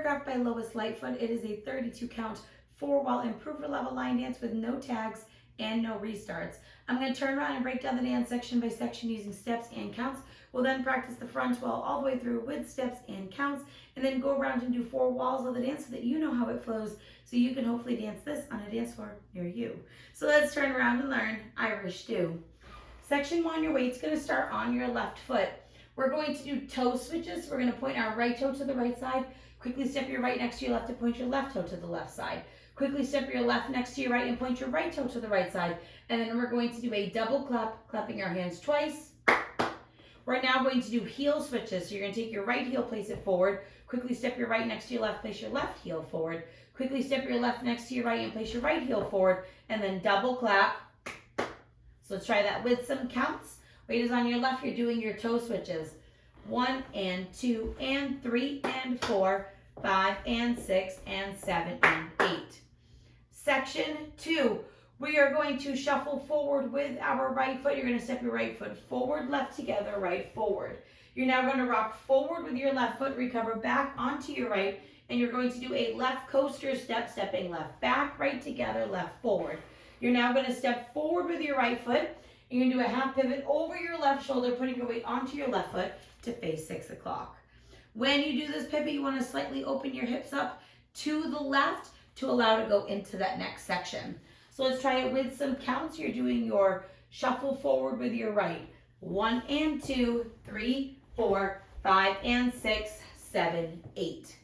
choreographed by Lois Lightfoot. It is a 32 count 4-wall improver level line dance with no tags and no restarts. I'm going to turn around and break down the dance section by section using steps and counts. We'll then practice the front wall all the way through with steps and counts, and then go around and do 4 walls of the dance so that you know how it flows, so you can hopefully dance this on a dance floor near you. So let's turn around and learn Irish Stew. Section 1, your weight's going to start on your left foot. We're going to do toe switches. We're going to point our right toe to the right side. Quickly step your right next to your left and point your left toe to the left side. Quickly step your left next to your right and point your right toe to the right side. And then we're going to do a double clap, clapping our hands twice. We're now going to do heel switches. So you're going to take your right heel, place it forward. Quickly step your right next to your left, place your left heel forward. Quickly step your left next to your right and place your right heel forward. And then double clap. So let's try that with some counts. Weight is on your left. You're doing your toe switches. 1 and 2 and 3 and 4, 5 and 6 and 7 and 8. Section 2, we are going to shuffle forward with our right foot. You're going to step your right foot forward, left together, right forward. You're now going to rock forward with your left foot, recover back onto your right, and you're going to do a left coaster step, stepping left back, right together, left forward. You're now going to step forward with your right foot. You're going to do a half pivot over your left shoulder, putting your weight onto your left foot to face 6 o'clock. When you do this pivot, you want to slightly open your hips up to the left to allow to go into that next section. So let's try it with some counts. You're doing your shuffle forward with your right. 1 and 2, 3, 4, 5 and 6, 7, 8.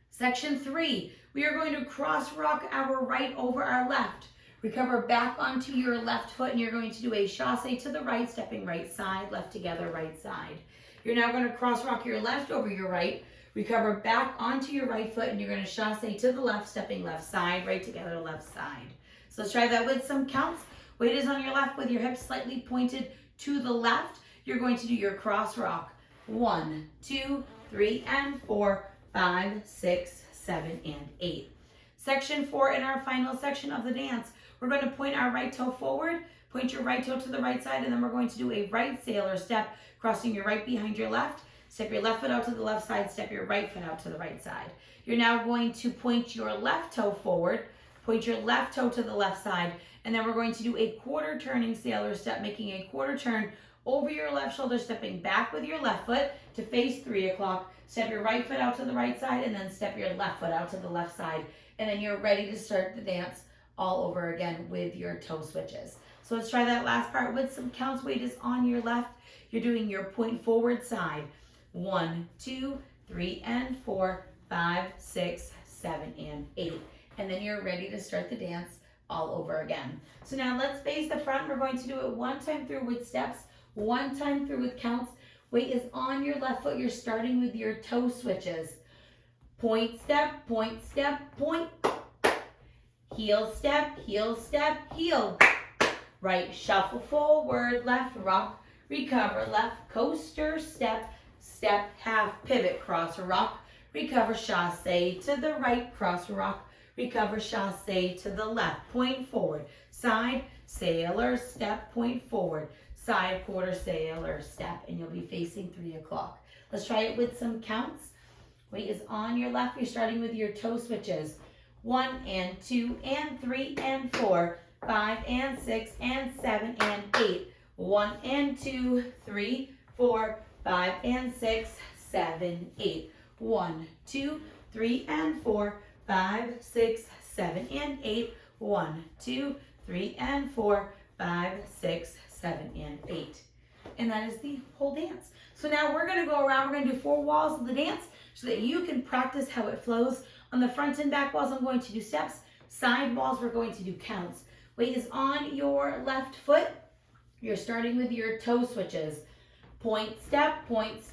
Section 3, we are going to cross rock our right over our left. Recover back onto your left foot, and you're going to do a chassé to the right, stepping right side, left together, right side. You're now going to cross rock your left over your right. Recover back onto your right foot, and you're going to chassé to the left, stepping left side, right together, left side. So let's try that with some counts. Weight is on your left with your hips slightly pointed to the left. You're going to do your cross rock. 1, 2, 3, and 4, 5, 6, 7, and 8. Section 4, in our final section of the dance, we're going to point our right toe forward, point your right toe to the right side, and then we're going to do a right sailor step, crossing your right behind your left. Step your left foot out to the left side, step your right foot out to the right side. You're now going to point your left toe forward, point your left toe to the left side, and then we're going to do a quarter turning sailor step, making a quarter turn over your left shoulder, stepping back with your left foot to face 3 o'clock. Step your right foot out to the right side, and then step your left foot out to the left side. And then you're ready to start the dance all over again with your toe switches. So let's try that last part with some counts. Weight is on your left. You're doing your point forward side. 1, 2, 3, and 4, 5, 6, 7, and 8. And then you're ready to start the dance all over again. So now let's face the front. We're going to do it 1 time through with steps, 1 time through with counts. Weight is on your left foot. You're starting with your toe switches. Point, step, point, step, point. Heel, step, heel, heel. Right, shuffle forward, left, rock, recover, left, coaster, step, step, half, pivot, cross, rock, recover, chassé to the right, cross, rock, recover, chassé to the left, point forward, side, sailor, step, point forward, side, quarter, sailor, step, and you'll be facing 3 o'clock. Let's try it with some counts. Weight is on your left. You're starting with your toe switches. 1 and 2 and 3 and 4, 5 and 6 and 7 and 8. 1 and 2, 3, 4, 5 and 6, 7, 8. 1, 2, 3 and 4, 5, 6, 7 and 8. 1, 2, 3 and 4, 5, 6, 7 and 8. And that is the whole dance. So now we're going to go around. We're going to do 4 walls of the dance so that you can practice how it flows. On the front and back walls, I'm going to do steps. Side walls, we're going to do counts. Weight is on your left foot. You're starting with your toe switches. Point, step, point,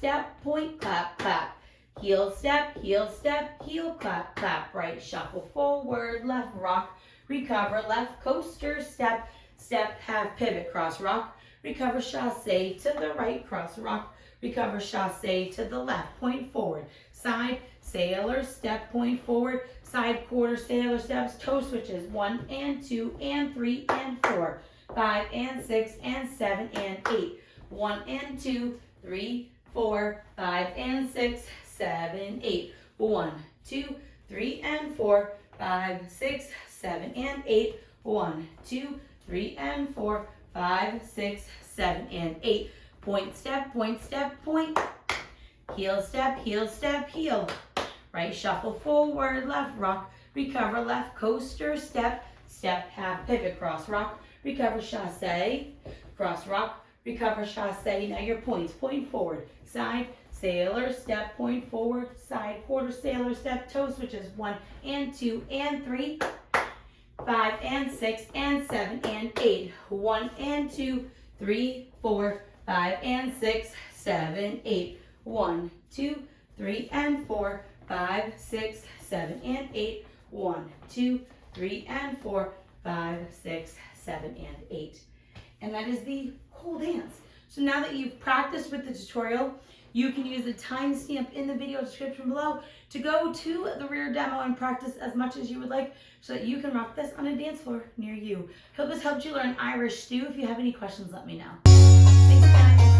clap, clap. Heel, step, heel, clap, clap. Right, shuffle forward, left, rock, recover, left, coaster, step, step, half, pivot, cross, rock, recover, chassé to the right, cross, rock, recover, chassé to the left, point forward, side, sailor, step, point forward, side, quarter, sailor steps, toe switches, 1 and 2 and 3 and 4, 5 and 6 and 7 and 8, 1 and 2, 3, 4, 5 and 6, 7, 8, 1, 2, 3, and 4, 5, 6, 7, and 8. 1, 2, 3, and 4, 5, 6, 7, and 8. Point, step, point, step, point. Heel, step, heel, step, heel. Right shuffle forward, left rock, recover left coaster, step, step, half pivot, cross rock, recover chassé, cross rock, recover chassé. Now your points, point forward, side, sailor, step, point forward, side, quarter, sailor, step, toe switches, 1 and 2 and 3, 5 and 6 and 7 and 8, 1 and 2, 3, 4, 5 and 6, 7, 8, 1, 2, 3 and 4, 5, 6, 7, and 8, 1, 2, 3 and 4, 5, 6, 7, and 8. And that is the whole dance. So now that you've practiced with the tutorial, you can use the timestamp in the video description below to go to the rear demo and practice as much as you would like so that you can rock this on a dance floor near you. Hope this helped you learn Irish stew. If you have any questions, let me know. Thanks, guys.